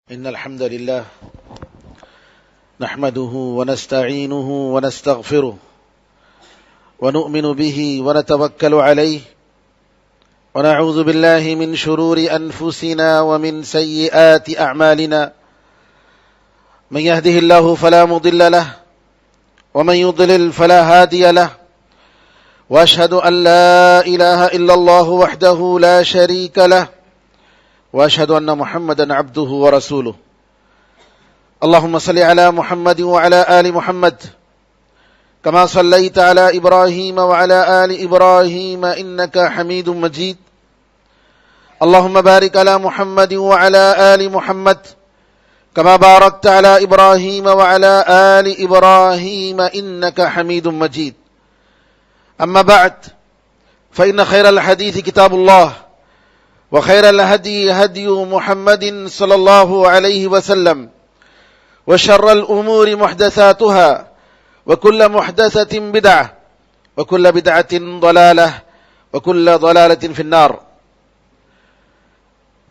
إن الحمد لله نحمده ونستعينه ونستغفره ونؤمن به ونتوكل عليه ونعوذ بالله من شرور أنفسنا ومن سيئات أعمالنا من يهده الله فلا مضل له ومن يضلل فلا هادي له وأشهد أن لا إله إلا الله وحده لا شريك له وأشهد أن محمدا عبده ورسوله اللهم صل على محمد وعلى آل محمد كما صليت على إبراهيم وعلى آل إبراهيم إنك حميد مجيد اللهم بارك على محمد وعلى آل محمد كما باركت على إبراهيم وعلى آل إبراهيم إنك حميد مجيد أما بعد فإن خير الحديث كتاب الله وخير الهدي هدي محمد صلى الله عليه وسلم وشر الأمور محدثاتها وكل محدثة بدعة وكل بدعة ضلالة وكل ضلالة في النار.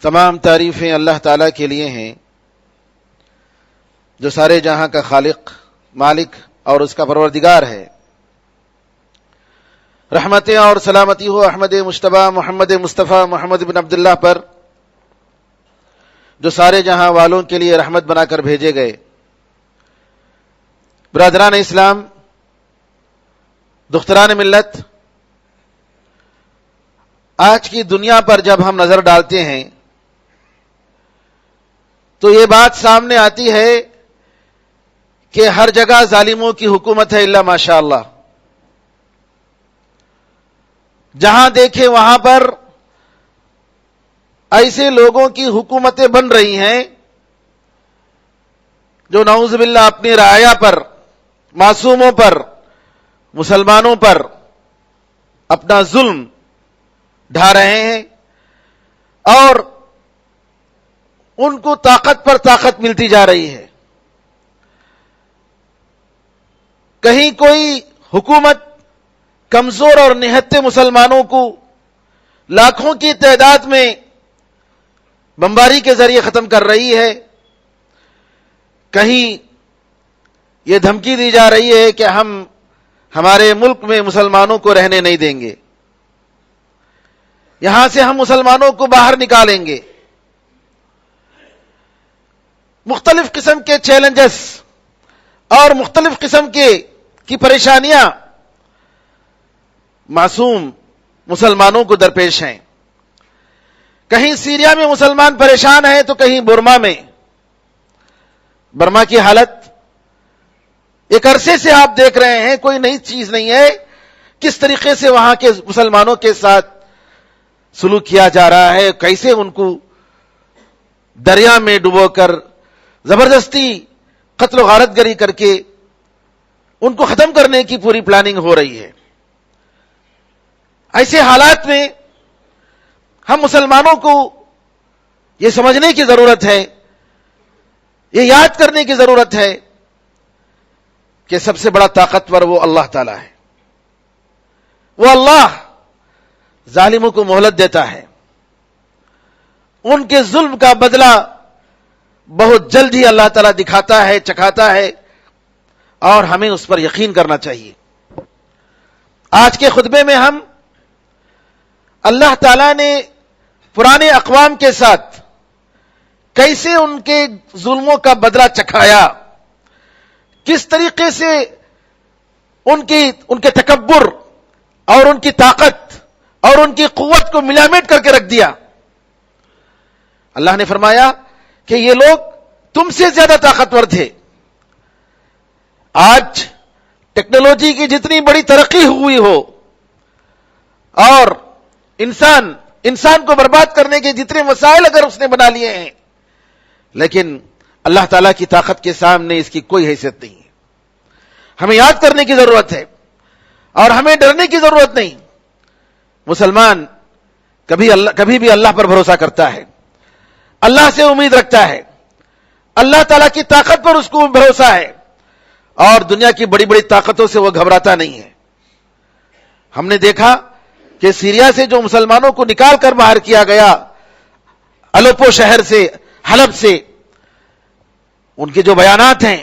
تمام تعریفیں اللہ تعالیٰ کے لیے ہیں جو سارے جہاں کا خالق، مالک اور اس کا پروردگار ہے. رحمتیں اور سلامتی ہو احمد مجتبیٰ محمد مصطفیٰ محمد بن عبداللہ پر جو سارے جہاں والوں کے لیے رحمت بنا کر بھیجے گئے. برادران اسلام، دختران ملت، آج کی دنیا پر جب ہم نظر ڈالتے ہیں تو یہ بات سامنے آتی ہے کہ ہر جگہ ظالموں کی حکومت ہے الا ماشاء اللہ. جہاں دیکھیں وہاں پر ایسے لوگوں کی حکومتیں بن رہی ہیں جو نعوذ باللہ اپنی رعایا پر، معصوموں پر، مسلمانوں پر اپنا ظلم ڈھا رہے ہیں اور ان کو طاقت پر طاقت ملتی جا رہی ہے. کہیں کوئی حکومت کمزور اور نہتے مسلمانوں کو لاکھوں کی تعداد میں بمباری کے ذریعے ختم کر رہی ہے، کہیں یہ دھمکی دی جا رہی ہے کہ ہم ہمارے ملک میں مسلمانوں کو رہنے نہیں دیں گے، یہاں سے ہم مسلمانوں کو باہر نکالیں گے. مختلف قسم کے چیلنجز اور مختلف قسم کی پریشانیاں معصوم مسلمانوں کو درپیش ہیں. کہیں سیریا میں مسلمان پریشان ہیں تو کہیں برما میں. برما کی حالت ایک عرصے سے آپ دیکھ رہے ہیں، کوئی نئی چیز نہیں ہے. کس طریقے سے وہاں کے مسلمانوں کے ساتھ سلوک کیا جا رہا ہے، کیسے ان کو دریا میں ڈبو کر زبردستی قتل و غارت گری کر کے ان کو ختم کرنے کی پوری پلاننگ ہو رہی ہے. ایسے حالات میں ہم مسلمانوں کو یہ سمجھنے کی ضرورت ہے، یہ یاد کرنے کی ضرورت ہے کہ سب سے بڑا طاقتور وہ اللہ تعالی ہے. وہ اللہ ظالموں کو مہلت دیتا ہے، ان کے ظلم کا بدلہ بہت جلد ہی اللہ تعالیٰ دکھاتا ہے، چکھاتا ہے، اور ہمیں اس پر یقین کرنا چاہیے. آج کے خطبے میں ہم اللہ تعالیٰ نے پرانے اقوام کے ساتھ کیسے ان کے ظلموں کا بدلہ چکھایا، کس طریقے سے ان کے تکبر اور ان کی طاقت اور ان کی قوت کو ملامٹ کر کے رکھ دیا. اللہ نے فرمایا کہ یہ لوگ تم سے زیادہ طاقتور تھے. آج ٹیکنالوجی کی جتنی بڑی ترقی ہوئی ہو اور انسان کو برباد کرنے کے جتنے وسائل اگر اس نے بنا لیے ہیں، لیکن اللہ تعالیٰ کی طاقت کے سامنے اس کی کوئی حیثیت نہیں ہے. ہمیں یاد کرنے کی ضرورت ہے اور ہمیں ڈرنے کی ضرورت نہیں. مسلمان کبھی بھی اللہ پر بھروسہ کرتا ہے، اللہ سے امید رکھتا ہے، اللہ تعالیٰ کی طاقت پر اس کو بھروسہ ہے، اور دنیا کی بڑی بڑی طاقتوں سے وہ گھبراتا نہیں ہے. ہم نے دیکھا کہ سیریا سے جو مسلمانوں کو نکال کر باہر کیا گیا، الیپو شہر سے، حلب سے، ان کے جو بیانات ہیں،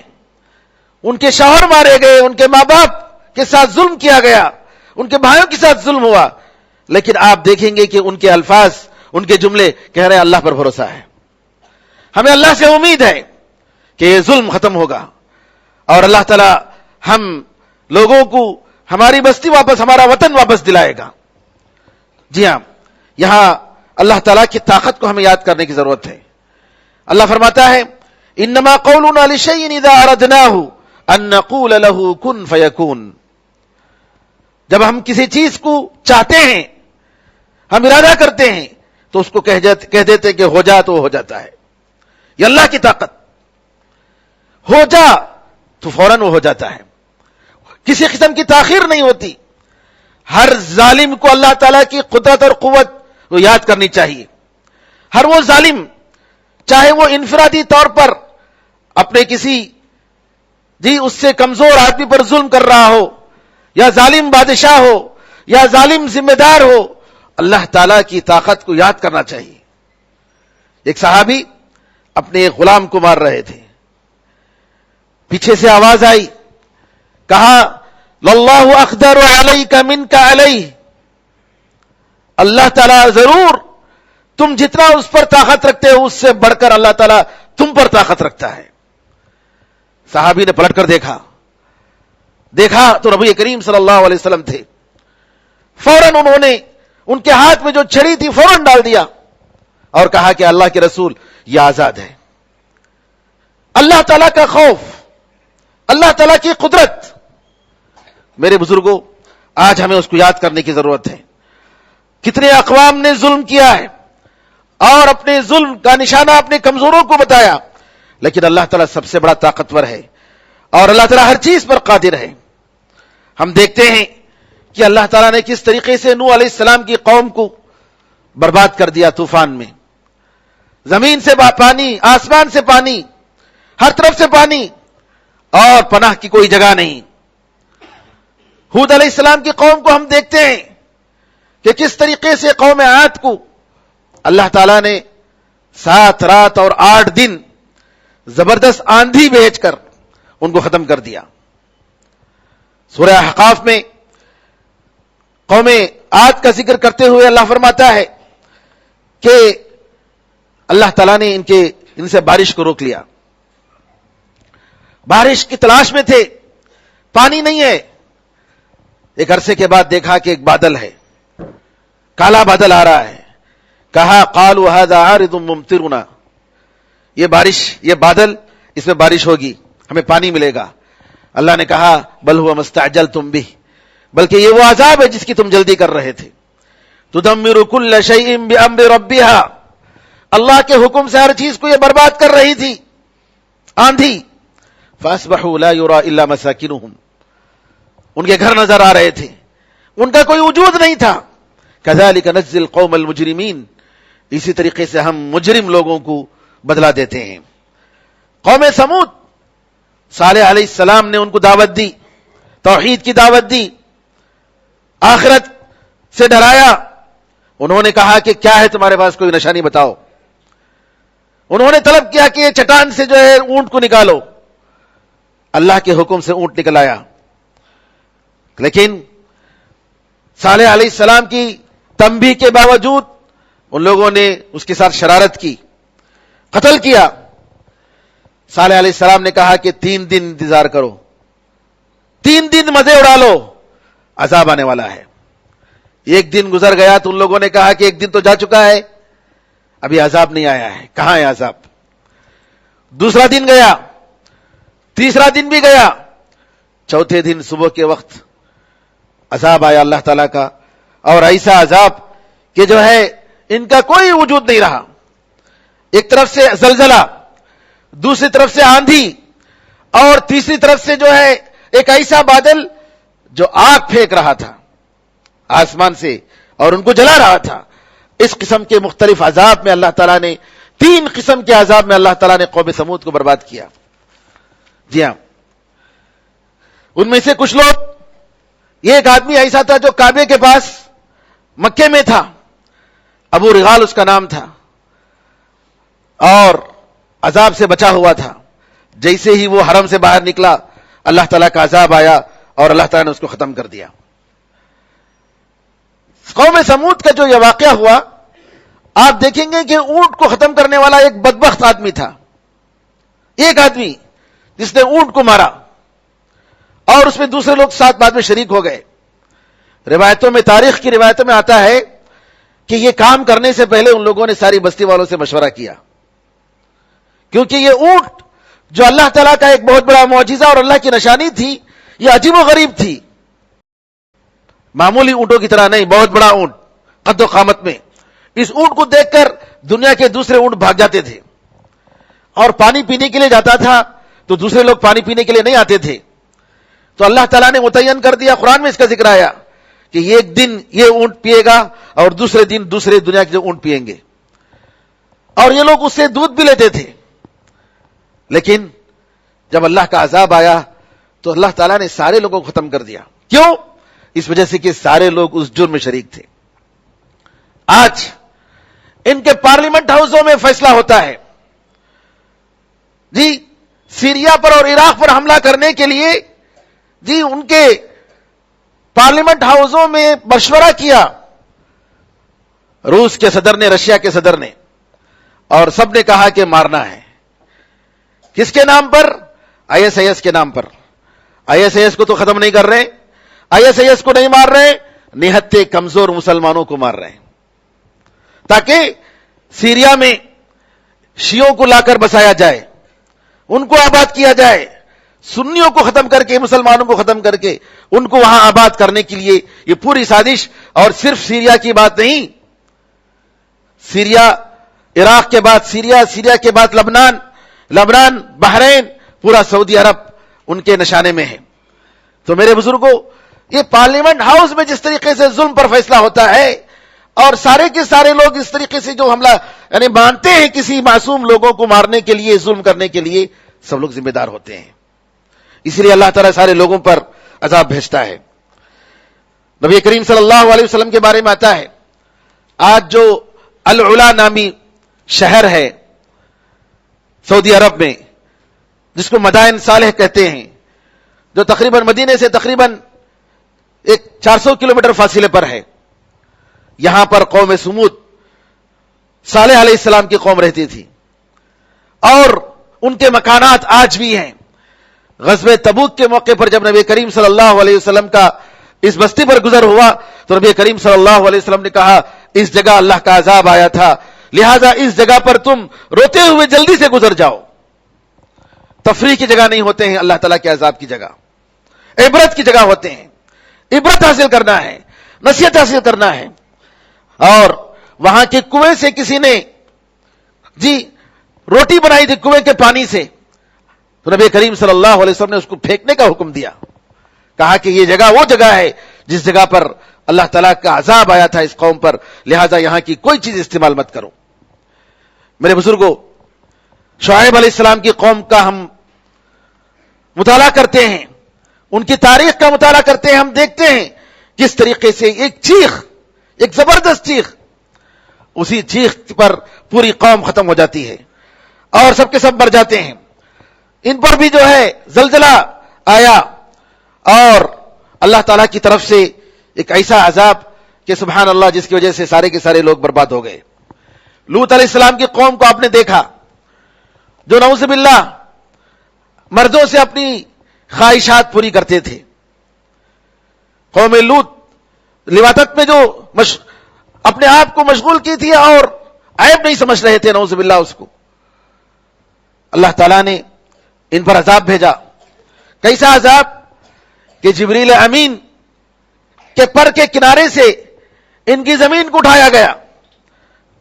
ان کے شوہر مارے گئے، ان کے ماں باپ کے ساتھ ظلم کیا گیا، ان کے بھائیوں کے ساتھ ظلم ہوا، لیکن آپ دیکھیں گے کہ ان کے الفاظ، ان کے جملے کہہ رہے ہیں اللہ پر بھروسہ ہے، ہمیں اللہ سے امید ہے کہ یہ ظلم ختم ہوگا اور اللہ تعالی ہم لوگوں کو ہماری بستی واپس، ہمارا وطن واپس دلائے گا۔ جی ہاں، یہاں اللہ تعالیٰ کی طاقت کو ہمیں یاد کرنے کی ضرورت ہے۔ اللہ فرماتا ہے انما قولنا لشيء اذا اردناه ان نقول له كن فيكون، جب ہم کسی چیز کو چاہتے ہیں، ہم ارادہ کرتے ہیں، تو اس کو کہہ دیتے کہ ہو جا تو ہو جاتا ہے۔ یہ اللہ کی طاقت، ہو جا تو فوراً وہ ہو جاتا ہے، کسی قسم کی تاخیر نہیں ہوتی۔ ہر ظالم کو اللہ تعالیٰ کی قدرت اور قوت کو یاد کرنی چاہیے۔ ہر وہ ظالم، چاہے وہ انفرادی طور پر اپنے کسی اس سے کمزور آدمی پر ظلم کر رہا ہو، یا ظالم بادشاہ ہو، یا ظالم ذمہ دار ہو، اللہ تعالیٰ کی طاقت کو یاد کرنا چاہیے۔ ایک صحابی اپنے ایک غلام کو مار رہے تھے، پیچھے سے آواز آئی، کہا للہ اقدر علیک منک علیہ، اللہ تعالیٰ ضرور تم جتنا اس پر طاقت رکھتے ہو اس سے بڑھ کر اللہ تعالیٰ تم پر طاقت رکھتا ہے۔ صحابی نے پلٹ کر دیکھا تو نبی کریم صلی اللہ علیہ وسلم تھے۔ فوراً انہوں نے ان کے ہاتھ میں جو چھڑی تھی فوراً ڈال دیا اور کہا کہ اللہ کے رسول یہ آزاد ہے۔ اللہ تعالیٰ کا خوف، اللہ تعالیٰ کی قدرت، میرے بزرگوں آج ہمیں اس کو یاد کرنے کی ضرورت ہے۔ کتنے اقوام نے ظلم کیا ہے اور اپنے ظلم کا نشانہ اپنے کمزوروں کو بتایا، لیکن اللہ تعالیٰ سب سے بڑا طاقتور ہے اور اللہ تعالیٰ ہر چیز پر قادر ہے۔ ہم دیکھتے ہیں کہ اللہ تعالیٰ نے کس طریقے سے نوح علیہ السلام کی قوم کو برباد کر دیا طوفان میں۔ زمین سے پانی، آسمان سے پانی، ہر طرف سے پانی اور پناہ کی کوئی جگہ نہیں۔ ہود علیہ السلام کی قوم کو ہم دیکھتے ہیں کہ کس طریقے سے قوم عاد کو اللہ تعالیٰ نے 7 رات اور 8 دن زبردست آندھی بھیج کر ان کو ختم کر دیا۔ سورہ احقاف میں قوم عاد کا ذکر کرتے ہوئے اللہ فرماتا ہے کہ اللہ تعالیٰ نے ان سے بارش کو روک لیا۔ بارش کی تلاش میں تھے، پانی نہیں ہے۔ ایک عرصے کے بعد دیکھا کہ ایک بادل ہے، کالا بادل آ رہا ہے۔ کہا قالوا هذا عارض ممطرنا، یہ بارش، یہ بادل، اس میں بارش ہوگی، ہمیں پانی ملے گا۔ اللہ نے کہا بل هو ما استعجلتم به، بلکہ یہ وہ عذاب ہے جس کی تم جلدی کر رہے تھے۔ تدمر كل شيء بأمر ربها، اللہ کے حکم سے ہر چیز کو یہ برباد کر رہی تھی آندھی۔ فاصبحوا لا يرى الا مساكنهم، ان کے گھر نظر آ رہے تھے، ان کا کوئی وجود نہیں تھا۔ كذلك نجزي القوم المجرمين، اسی طریقے سے ہم مجرم لوگوں کو بدلہ دیتے ہیں۔ قوم سمود، صالح علیہ السلام نے ان کو دعوت دی، توحید کی دعوت دی، آخرت سے ڈرایا۔ انہوں نے کہا کہ کیا ہے تمہارے پاس، کوئی نشانی بتاؤ۔ انہوں نے طلب کیا کہ یہ چٹان سے جو ہے اونٹ کو نکالو۔ اللہ کے حکم سے اونٹ نکل آیا، لیکن صالح علیہ السلام کی تنبیہ کے باوجود ان لوگوں نے اس کے ساتھ شرارت کی، قتل کیا۔ صالح علیہ السلام نے کہا کہ 3 دن انتظار کرو، 3 دن مزے اڑا لو، عذاب آنے والا ہے۔ 1 دن گزر گیا تو ان لوگوں نے کہا کہ 1 دن تو جا چکا ہے، ابھی عذاب نہیں آیا ہے، کہاں ہے عذاب؟ دوسرا دن گیا، تیسرا دن بھی گیا، چوتھے دن صبح کے وقت عذاب آیا اللہ تعالیٰ کا، اور ایسا عذاب کہ جو ہے ان کا کوئی وجود نہیں رہا۔ ایک طرف سے زلزلہ، دوسری طرف سے آندھی، اور تیسری طرف سے جو ہے ایک ایسا بادل جو آگ پھینک رہا تھا آسمان سے اور ان کو جلا رہا تھا۔ اس قسم کے مختلف عذاب میں اللہ تعالیٰ نے، 3 قسم کے عذاب میں اللہ تعالیٰ نے قوم سمود کو برباد کیا۔ جی ہاں، ان میں سے کچھ لوگ، یہ ایک آدمی ایسا تھا جو کعبے کے پاس مکے میں تھا، ابو رغال اس کا نام تھا، اور عذاب سے بچا ہوا تھا۔ جیسے ہی وہ حرم سے باہر نکلا اللہ تعالیٰ کا عذاب آیا اور اللہ تعالیٰ نے اس کو ختم کر دیا. قوم سمود کا جو یہ واقعہ ہوا، آپ دیکھیں گے کہ اونٹ کو ختم کرنے والا ایک بدبخت آدمی تھا، ایک آدمی جس نے اونٹ کو مارا، اور اس میں دوسرے لوگ ساتھ بعد میں شریک ہو گئے. روایتوں میں، تاریخ کی روایتوں میں آتا ہے کہ یہ کام کرنے سے پہلے ان لوگوں نے ساری بستی والوں سے مشورہ کیا، کیونکہ یہ اونٹ جو اللہ تعالیٰ کا ایک بہت بڑا معجزہ اور اللہ کی نشانی تھی، یہ عجیب و غریب تھی. معمولی اونٹوں کی طرح نہیں، بہت بڑا اونٹ قد و قامت میں. اس اونٹ کو دیکھ کر دنیا کے دوسرے اونٹ بھاگ جاتے تھے، اور پانی پینے کے لیے جاتا تھا تو دوسرے لوگ پانی پینے کے لیے نہیں آتے تھے. تو اللہ تعالیٰ نے متعین کر دیا، قرآن میں اس کا ذکر آیا کہ ایک دن یہ اونٹ پیے گا اور دوسرے دن دوسرے دنیا کے جو اونٹ پیئیں گے، اور یہ لوگ اس سے دودھ بھی لیتے تھے. لیکن جب اللہ کا عذاب آیا تو اللہ تعالیٰ نے سارے لوگوں کو ختم کر دیا. کیوں؟ اس وجہ سے کہ سارے لوگ اس جرم میں شریک تھے. آج ان کے پارلیمنٹ ہاؤسوں میں فیصلہ ہوتا ہے جی، سیریا پر اور عراق پر حملہ کرنے کے لیے جی ان کے پارلیمنٹ ہاؤسوں میں مشورہ کیا روس کے صدر نے، رشیا کے صدر نے، اور سب نے کہا کہ مارنا ہے. کس کے نام پر؟ آئی ایس آئی ایس کے نام پر. آئی ایس آئی ایس کو تو ختم نہیں کر رہے، آئی ایس آئی ایس کو نہیں مار رہے، نہتے کمزور مسلمانوں کو مار رہے ہیں، تاکہ سیریا میں شیعوں کو لا کر بسایا جائے، ان کو آباد کیا جائے، سنیوں کو ختم کر کے، مسلمانوں کو ختم کر کے ان کو وہاں آباد کرنے کے لیے یہ پوری سازش. اور صرف سیریا کی بات نہیں، سیریا، عراق کے بعد سیریا، سیریا کے بعد لبنان، بحرین، پورا سعودی عرب ان کے نشانے میں ہے. تو میرے بزرگوں، یہ پارلیمنٹ ہاؤس میں جس طریقے سے ظلم پر فیصلہ ہوتا ہے، اور سارے کے سارے لوگ اس طریقے سے جو حملہ یعنی مانتے ہیں کسی معصوم لوگوں کو مارنے کے لیے، ظلم کرنے کے لیے، سب لوگ ذمہ دار ہوتے ہیں. اس لیے اللہ تعالیٰ سارے لوگوں پر عذاب بھیجتا ہے. نبی کریم صلی اللہ علیہ وسلم کے بارے میں آتا ہے، آج جو العلا نامی شہر ہے سعودی عرب میں، جس کو مدائن صالح کہتے ہیں، جو تقریباً مدینے سے تقریباً 400 کلومیٹر فاصلے پر ہے، یہاں پر قوم سمود، صالح علیہ السلام کی قوم رہتی تھی، اور ان کے مکانات آج بھی ہیں. غزوہ تبوک کے موقع پر جب نبی کریم صلی اللہ علیہ وسلم کا اس بستی پر گزر ہوا تو نبی کریم صلی اللہ علیہ وسلم نے کہا، اس جگہ اللہ کا عذاب آیا تھا، لہذا اس جگہ پر تم روتے ہوئے جلدی سے گزر جاؤ. تفریح کی جگہ نہیں ہوتے ہیں اللہ تعالیٰ کے عذاب کی جگہ، عبرت کی جگہ ہوتے ہیں. عبرت حاصل کرنا ہے، نصیحت حاصل کرنا ہے. اور وہاں کے کنویں سے کسی نے جی روٹی بنائی تھی کنویں کے پانی سے، تو نبی کریم صلی اللہ علیہ وسلم نے اس کو پھینکنے کا حکم دیا، کہا کہ یہ جگہ وہ جگہ ہے جس جگہ پر اللہ تعالیٰ کا عذاب آیا تھا اس قوم پر، لہذا یہاں کی کوئی چیز استعمال مت کرو. میرے بزرگوں، شعیب علیہ السلام کی قوم کا ہم مطالعہ کرتے ہیں، ان کی تاریخ کا مطالعہ کرتے ہیں، ہم دیکھتے ہیں کس طریقے سے ایک چیخ، ایک زبردست چیخ، اسی چیخ پر پوری قوم ختم ہو جاتی ہے اور سب کے سب مر جاتے ہیں. ان پر بھی جو ہے زلزلہ آیا، اور اللہ تعالیٰ کی طرف سے ایک ایسا عذاب کہ سبحان اللہ، جس کی وجہ سے سارے کے سارے لوگ برباد ہو گئے. لوط علیہ السلام کی قوم کو آپ نے دیکھا، جو نعوذ باللہ مردوں سے اپنی خواہشات پوری کرتے تھے. قوم لوط لواطت میں جو اپنے آپ کو مشغول کی تھی اور عیب نہیں سمجھ رہے تھے نعوذ باللہ اس کو، اللہ تعالیٰ نے ان پر عذاب بھیجا. کیسا عذاب کہ جبریل امین کے پر کے کنارے سے ان کی زمین کو اٹھایا گیا،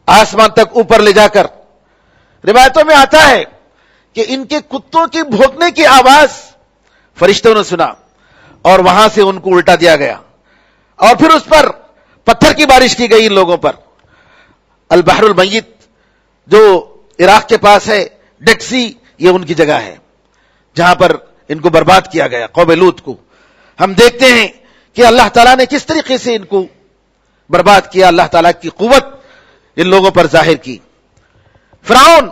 آسمان تک اوپر لے جا کر. روایتوں میں آتا ہے کہ ان کے کتوں کی بھونکنے کی آواز فرشتوں نے سنا اور وہاں سے ان کو الٹا دیا گیا، اور پھر اس پر پتھر کی بارش کی گئی ان لوگوں پر. البحر المیت جو عراق کے پاس ہے، ڈیڈ سی، یہ ان کی جگہ ہے جہاں پر ان کو برباد کیا گیا، قوم لوط کو. ہم دیکھتے ہیں کہ اللہ تعالیٰ نے کس طریقے سے ان کو برباد کیا، اللہ تعالیٰ کی قوت ان لوگوں پر ظاہر کی. فرعون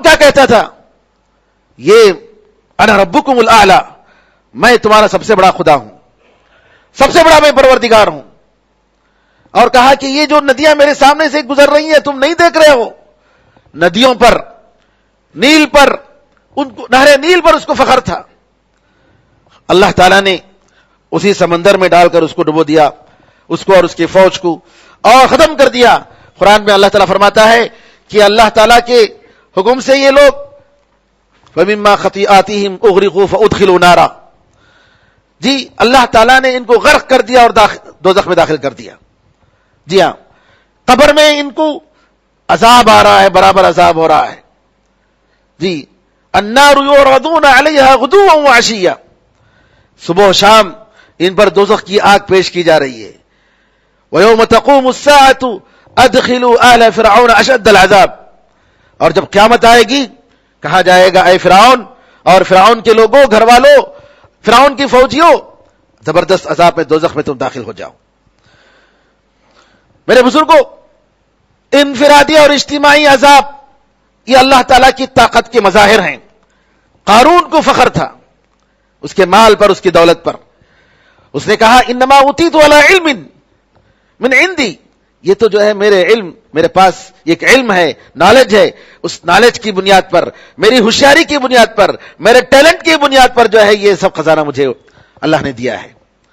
کیا کہتا تھا یہ انا ربکم الاعلی، میں تمہارا سب سے بڑا خدا ہوں، سب سے بڑا میں پروردگار ہوں. اور کہا کہ یہ جو ندیاں میرے سامنے سے گزر رہی ہیں تم نہیں دیکھ رہے ہو؟ ندیوں پر، نیل پر، نہر نیل پر اس کو فخر تھا. اللہ تعالیٰ نے اسی سمندر میں ڈال کر اس کو ڈبو دیا، اس کو اور اس کی فوج کو، اور ختم کر دیا. قرآن میں اللہ تعالیٰ فرماتا ہے کہ اللہ تعالیٰ کے حکم سے یہ لوگ فَمِمَّا خَطِيئَاتِهِمْ أُغْرِقُوا فَأُدْخِلُوا نَارًا، جی اللہ تعالیٰ نے ان کو غرق کر دیا اور دوزخ میں داخل کر دیا. جی ہاں، قبر میں ان کو عذاب آ رہا ہے، برابر عذاب ہو رہا ہے. جی النَّارُ يُعْرَضُونَ عَلَيْهَا غُدُوًّا وَعَشِيًّا، صبح و شام ان پر دوزخ کی آگ پیش کی جا رہی ہے. وَيَوْمَ تَقُومُ السَّاعَةُ أَدْخِلُوا آلَ فِرْعَوْنَ أَشَدَّ الْعَذَابِ، اور جب قیامت آئے گی کہا جائے گا اے فرعون اور فرعون کے لوگوں، گھر والوں، فرعون کی فوجیوں، زبردست عذاب میں دوزخ میں تم داخل ہو جاؤ. میرے بزرگوں، انفرادی اور اجتماعی عذاب یہ اللہ تعالیٰ کی طاقت کے مظاہر ہیں. قارون کو فخر تھا اس کے مال پر، اس کی دولت پر. اس نے کہا انما اوتیت علی علم من عندی، یہ تو جو ہے میرے علم، میرے پاس ایک علم ہے، نالج ہے، اس نالج کی بنیاد پر، میری ہوشیاری کی بنیاد پر، میرے ٹیلنٹ کی بنیاد پر جو ہے یہ سب خزانہ مجھے اللہ نے دیا ہے،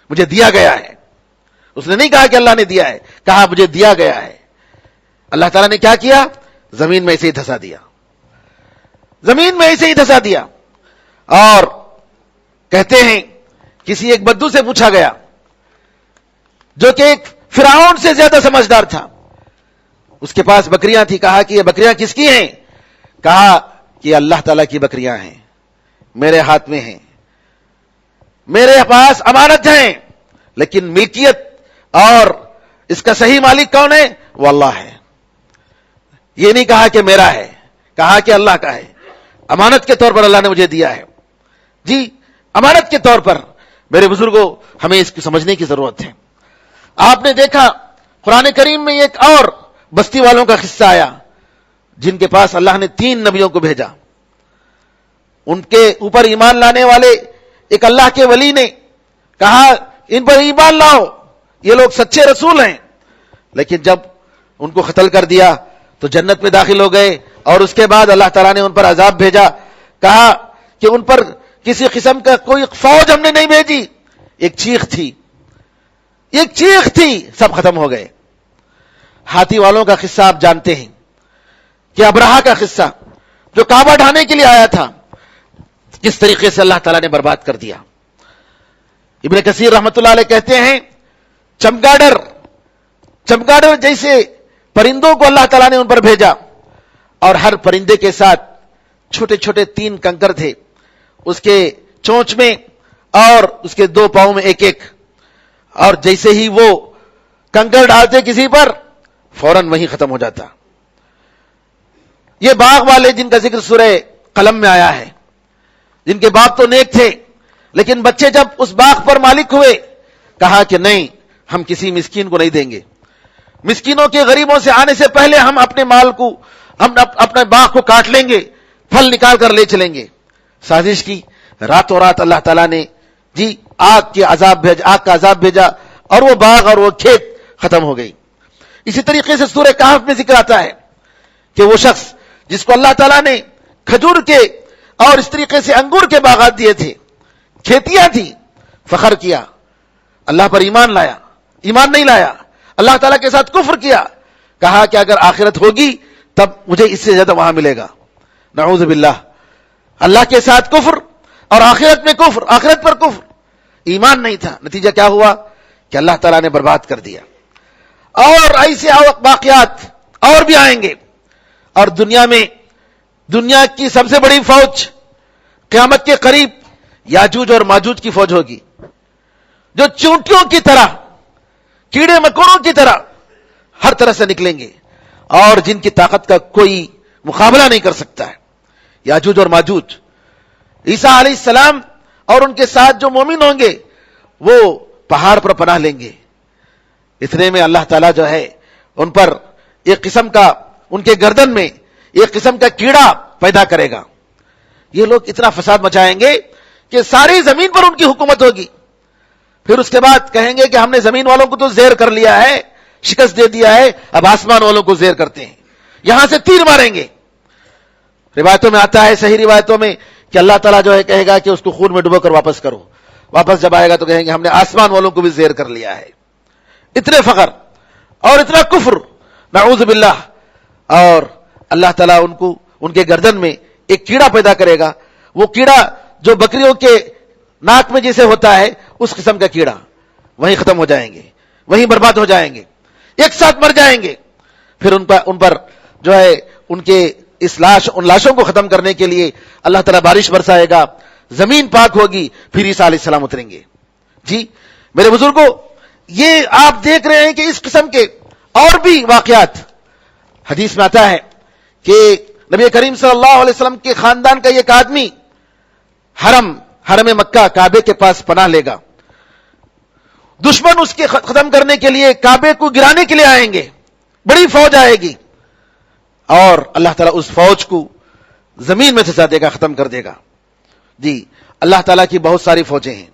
مجھے دیا گیا ہے. اس نے نہیں کہا کہ اللہ نے دیا ہے، کہا مجھے دیا گیا ہے. اللہ تعالیٰ نے کیا کیا؟ زمین میں ایسے ہی دھسا دیا، زمین میں ایسے ہی دھسا دیا. اور کہتے ہیں کسی ایک بدو سے پوچھا گیا جو کہ ایک فرعون سے زیادہ سمجھدار تھا، اس کے پاس بکریاں تھی. کہا کہ یہ بکریاں کس کی ہیں؟ کہا کہ اللہ تعالیٰ کی بکریاں ہیں، میرے ہاتھ میں ہیں، میرے پاس امانت ہیں، لیکن ملکیت اور اس کا صحیح مالک کون ہے؟ وہ اللہ ہے. یہ نہیں کہا کہ میرا ہے، کہا کہ اللہ کا ہے. امانت کے طور پر اللہ نے مجھے دیا ہے. جی امانت کے طور پر. میرے بزرگوں، ہمیں اس کو سمجھنے کی ضرورت ہے. آپ نے دیکھا قرآن کریم میں ایک اور بستی والوں کا قصہ آیا جن کے پاس اللہ نے 3 نبیوں کو بھیجا. ان کے اوپر ایمان لانے والے ایک اللہ کے ولی نے کہا ان پر ایمان لاؤ، یہ لوگ سچے رسول ہیں. لیکن جب ان کو قتل کر دیا تو جنت میں داخل ہو گئے. اور اس کے بعد اللہ تعالیٰ نے ان پر عذاب بھیجا. کہا کہ ان پر کسی قسم کا کوئی فوج ہم نے نہیں بھیجی، ایک چیخ تھی، ایک چیخ تھی، سب ختم ہو گئے. ہاتھی والوں کا قصہ آپ جانتے ہیں کہ ابرہہ کا قصہ جو کعبہ ڈھانے کے لیے آیا تھا، کس طریقے سے اللہ تعالیٰ نے برباد کر دیا. ابن کثیر رحمت اللہ علیہ کہتے ہیں چمگاڈر جیسے پرندوں کو اللہ تعالیٰ نے ان پر بھیجا، اور ہر پرندے کے ساتھ چھوٹے چھوٹے 3 کنکر تھے، اس کے چونچ میں اور اس کے 2 پاؤں میں ایک ایک. اور جیسے ہی وہ کنکر ڈالتے کسی پر فوراً وہیں ختم ہو جاتا. یہ باغ والے جن کا ذکر سورہ قلم میں آیا ہے، جن کے باپ تو نیک تھے لیکن بچے جب اس باغ پر مالک ہوئے کہا کہ نہیں، ہم کسی مسکین کو نہیں دیں گے، مسکینوں کے غریبوں سے آنے سے پہلے ہم اپنے مال کو، ہم اپنے باغ کو کاٹ لیں گے، پھل نکال کر لے چلیں گے. سازش کی، راتوں رات اللہ تعالیٰ نے جی آگ کا عذاب بھیجا اور وہ باغ اور وہ کھیت ختم ہو گئی. اسی طریقے سے سورہ کہف میں ذکر آتا ہے کہ وہ شخص جس کو اللہ تعالیٰ نے کھجور کے اور اس طریقے سے انگور کے باغات دیے تھے، کھیتیاں تھی، فخر کیا، اللہ پر ایمان لایا، ایمان نہیں لایا، اللہ تعالیٰ کے ساتھ کفر کیا. کہا کہ اگر آخرت ہوگی تب مجھے اس سے زیادہ وہاں ملے گا. نعوذ باللہ، اللہ کے ساتھ کفر اور آخرت میں کفر، آخرت پر کفر، ایمان نہیں تھا. نتیجہ کیا ہوا کہ اللہ تعالیٰ نے برباد کر دیا. اور ایسے واقعات اور بھی آئیں گے. اور دنیا کی سب سے بڑی فوج قیامت کے قریب یاجوج اور ماجوج کی فوج ہوگی، جو چونٹیوں کی طرح، کیڑے مکوڑوں کی طرح ہر طرح سے نکلیں گے اور جن کی طاقت کا کوئی مقابلہ نہیں کر سکتا ہے. یاجوج اور ماجوج. عیسیٰ علیہ السلام اور ان کے ساتھ جو مومن ہوں گے وہ پہاڑ پر پناہ لیں گے. اتنے میں اللہ تعالیٰ جو ہے ان پر ایک قسم کا، ان کے گردن میں ایک قسم کا کیڑا پیدا کرے گا. یہ لوگ اتنا فساد مچائیں گے کہ ساری زمین پر ان کی حکومت ہوگی. پھر اس کے بعد کہیں گے کہ ہم نے زمین والوں کو تو زیر کر لیا ہے, شکست دے دیا ہے, اب آسمان والوں کو زیر کرتے ہیں, یہاں سے تیر ماریں گے. روایتوں میں آتا ہے, صحیح روایتوں میں, کہ اللہ تعالیٰ جو ہے کہے گا کہ اس کو خون میں ڈبو کر واپس کرو. واپس جب آئے گا تو کہیں گے ہم نے آسمان والوں کو بھی زیر کر لیا ہے. اتنے فخر اور اتنا کفر, نعوذ باللہ. اور اللہ تعالیٰ ان کے گردن میں ایک کیڑا پیدا کرے گا, وہ کیڑا جو بکریوں کے ناک میں جیسے ہوتا ہے اس قسم کا کیڑا, وہیں ختم ہو جائیں گے, وہیں برباد ہو جائیں گے, ایک ساتھ مر جائیں گے. پھر ان پر جو ہے ان لاشوں کو ختم کرنے کے لیے اللہ تعالیٰ بارش برسائے گا, زمین پاک ہوگی, پھر عیسیٰ علیہ السلام اتریں گے. جی میرے بزرگوں, یہ آپ دیکھ رہے ہیں کہ اس قسم کے اور بھی واقعات حدیث میں آتا ہے کہ نبی کریم صلی اللہ علیہ وسلم کے خاندان کا ایک آدمی حرم مکہ کعبے کے پاس پناہ لے گا. دشمن اس کے ختم کرنے کے لیے, کعبے کو گرانے کے لیے آئیں گے, بڑی فوج آئے گی, اور اللہ تعالیٰ اس فوج کو زمین میں دھسا دے گا, ختم کر دے گا. جی اللہ تعالیٰ کی بہت ساری فوجیں ہیں.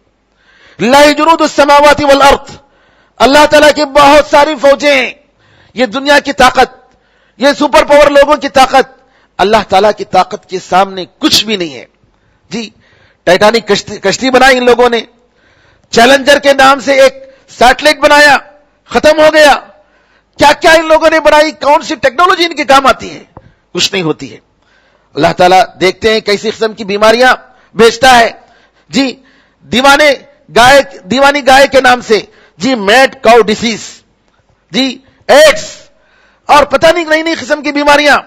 للہ جنود السماوات والارض, اللہ تعالیٰ کی بہت ساری فوجیں ہیں. یہ دنیا کی طاقت, یہ سپر پاور لوگوں کی طاقت, اللہ تعالیٰ کی طاقت کے سامنے کچھ بھی نہیں ہے. جی ٹائٹینک کشتی بنائی ان لوگوں نے, چیلنجر کے نام سے ایک سیٹلائٹ بنایا, ختم ہو گیا. کیا کیا ان لوگوں نے بنائی, کون سی ٹیکنالوجی ان کے کام آتی ہے, کچھ نہیں ہوتی ہے. اللہ تعالیٰ دیکھتے ہیں کیسی قسم کی بیماریاں بھیجتا ہے. جی دیوانی گائے کے نام سے, جی میڈ کاؤ ڈیسیز, جی ایڈس, اور پتہ نہیں نئی نئی قسم کی بیماریاں,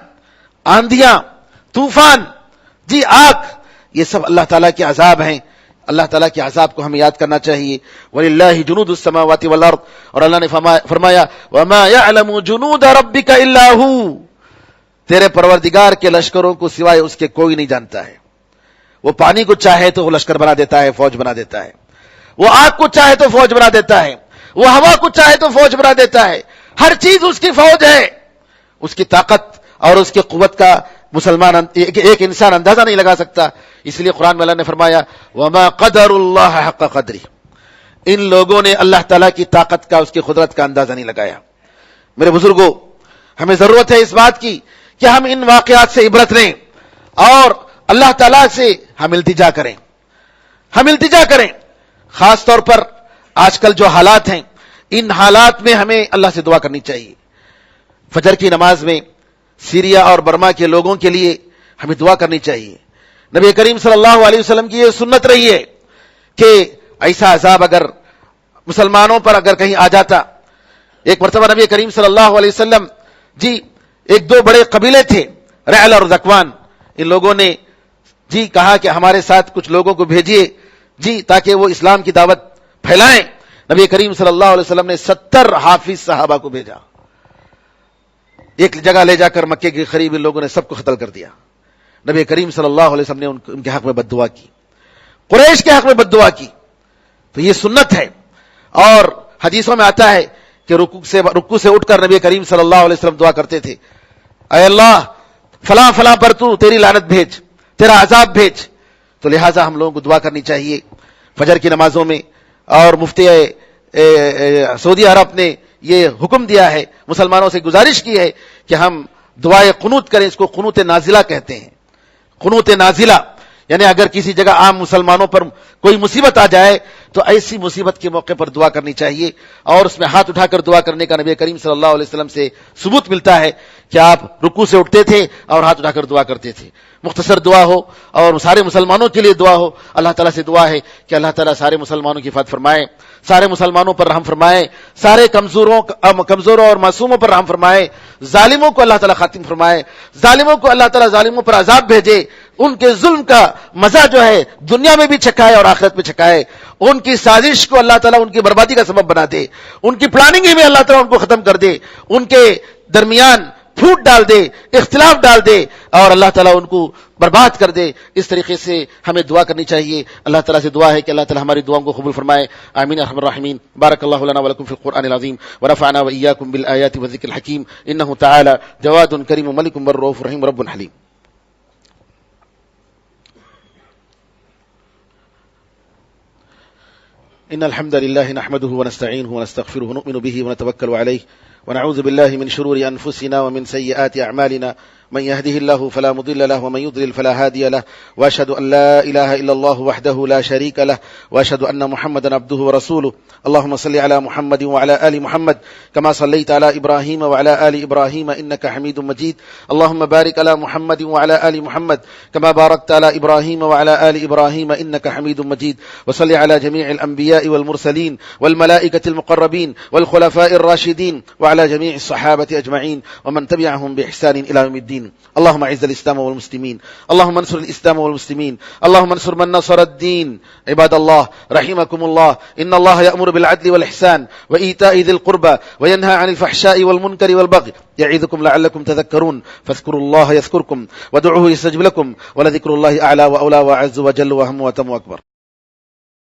آندھیاں, طوفان, جی آگ, یہ سب اللہ تعالیٰ کے عذاب ہیں. اللہ تعالیٰ کے عذاب کو ہمیں یاد کرنا چاہیے. وَلِلَّهِ جُنُودُ السَّمَاوَاتِ وَالْأَرْضِ, اور اللہ نے فرمایا وَمَا يَعْلَمُ جُنُودَ رَبِّكَ إِلَّا هُوَ, تیرے پروردگار کے لشکروں کو سوائے اس کے کوئی نہیں جانتا ہے. وہ پانی کو چاہے تو وہ لشکر بنا دیتا ہے, فوج بنا دیتا ہے. وہ آگ کو چاہے تو فوج بنا دیتا ہے. وہ ہوا کو چاہے تو فوج بنا دیتا ہے. ہر چیز اس کی فوج ہے. اس کی طاقت اور اس کی قوت کا ایک انسان اندازہ نہیں لگا سکتا. اس لیے قرآن میں اللہ نے فرمایا وَمَا قَدَرُ اللَّهَ حَقَّ قَدْرِهِ, ان لوگوں نے اللہ تعالیٰ کی طاقت کا, اس کی قدرت کا اندازہ نہیں لگایا. میرے بزرگوں, ہمیں ضرورت ہے اس بات کی کہ ہم ان واقعات سے عبرت لیں اور اللہ تعالیٰ سے ہم التجا کریں. خاص طور پر آج کل جو حالات ہیں, ان حالات میں ہمیں اللہ سے دعا کرنی چاہیے. فجر کی نماز میں سیریا اور برما کے لوگوں کے لیے ہمیں دعا کرنی چاہیے. نبی کریم صلی اللہ علیہ وسلم کی یہ سنت رہی ہے کہ ایسا عذاب اگر مسلمانوں پر اگر کہیں آ جاتا. ایک مرتبہ نبی کریم صلی اللہ علیہ وسلم, جی ایک دو بڑے قبیلے تھے, رعل اور ذکوان, ان لوگوں نے جی کہا کہ ہمارے ساتھ کچھ لوگوں کو بھیجیے, جی تاکہ وہ اسلام کی دعوت پھیلائیں. نبی کریم صلی اللہ علیہ وسلم نے 70 حافظ صحابہ کو بھیجا. ایک جگہ لے جا کر مکے کے قریب ان لوگوں نے سب کو قتل کر دیا. نبی کریم صلی اللہ علیہ وسلم نے ان کے حق میں بد دعا کی, قریش کے حق میں بد دعا کی. تو یہ سنت ہے. اور حدیثوں میں آتا ہے کہ رکوع سے اٹھ کر نبی کریم صلی اللہ علیہ وسلم دعا کرتے تھے, اے اللہ فلاں فلاں پر تو تیری لعنت بھیج, تیرا عذاب بھیج. تو لہٰذا ہم لوگوں کو دعا کرنی چاہیے فجر کی نمازوں میں. اور مفتی سعودی عرب نے یہ حکم دیا ہے, مسلمانوں سے گزارش کی ہے کہ ہم دعائے قنوت کریں. اس کو قنوت نازلہ کہتے ہیں. قنوت نازلہ یعنی اگر کسی جگہ عام مسلمانوں پر کوئی مصیبت آ جائے تو ایسی مصیبت کے موقع پر دعا کرنی چاہیے, اور اس میں ہاتھ اٹھا کر دعا کرنے کا نبی کریم صلی اللہ علیہ وسلم سے ثبوت ملتا ہے کہ آپ رکوع سے اٹھتے تھے اور ہاتھ اٹھا کر دعا کرتے تھے. مختصر دعا ہو اور سارے مسلمانوں کے لیے دعا ہو. اللہ تعالیٰ سے دعا ہے کہ اللہ تعالیٰ سارے مسلمانوں کی حفاظت فرمائے, سارے مسلمانوں پر رحم فرمائے, سارے کمزوروں اور معصوموں پر رحم فرمائے, ظالموں کو اللہ تعالیٰ خاتم فرمائے, ظالموں کو اللہ تعالیٰ ظالموں پر عذاب بھیجے, ان کے ظلم کا مزہ جو ہے دنیا میں بھی چکھائے اور آخرت میں چکھائے, ان کی سازش کو اللہ تعالیٰ ان کی بربادی کا سبب بنا دے, ان کی پلاننگ میں اللہ تعالیٰ ان کو ختم کر دے, ان کے درمیان پھوٹ ڈال دے, اختلاف ڈال دے, اور اللہ تعالیٰ ان کو برباد کر دے. اس طریقے سے ہمیں دعا کرنی چاہیے. اللہ تعالیٰ سے دعا ہے کہ اللہ تعالیٰ ہماری دعاؤں کو قبول فرمائے. آمین ارحم الراحمین. بارک اللہ لنا ولکم فی القرآن العظیم ورفعنا وإیاکم بالآیات والذکر الحکیم. انہ تعالی جواد کریم ملک بر رؤوف رحیم رب حلیم. إن الحمد لله نحمده ونستعينه ونستغفره ونؤمن به ونتوكل عليه ونعوذ بالله من شرور أنفسنا ومن سيئات أعمالنا من يهده الله فلا مضل له ومن يضلل فلا هادي له وأشهد أن لا إله إلا الله وحده لا شريك له وأشهد أن محمدا عبده ورسوله اللهم صل على محمد وعلى آل محمد كما صليت على إبراهيم وعلى آل إبراهيم إنك حميد مجيد اللهم بارك على محمد وعلى آل محمد كما باركت على إبراهيم وعلى آل إبراهيم إنك حميد مجيد وصل على جميع الأنبياء والمرسلين والملائكة المقربين والخلفاء الراشدين وعلى جميع الصحابة أجمعين ومن تبعهم بإحسان إلى يوم الدين اللهم اعز الإسلام والمسلمين اللهم انصر الإسلام والمسلمين اللهم انصر من نصر الدين عباد الله رحمكم الله إن الله يأمر بالعدل والإحسان وإيتاء ذي القربى وينهى عن الفحشاء والمنكر والبغي يعظكم لعلكم تذكرون فاذكروا الله يذكركم وادعوه يستجب لكم ولذكر الله أعلى وأولى وأعز وجل وأهم وأتم وأكبر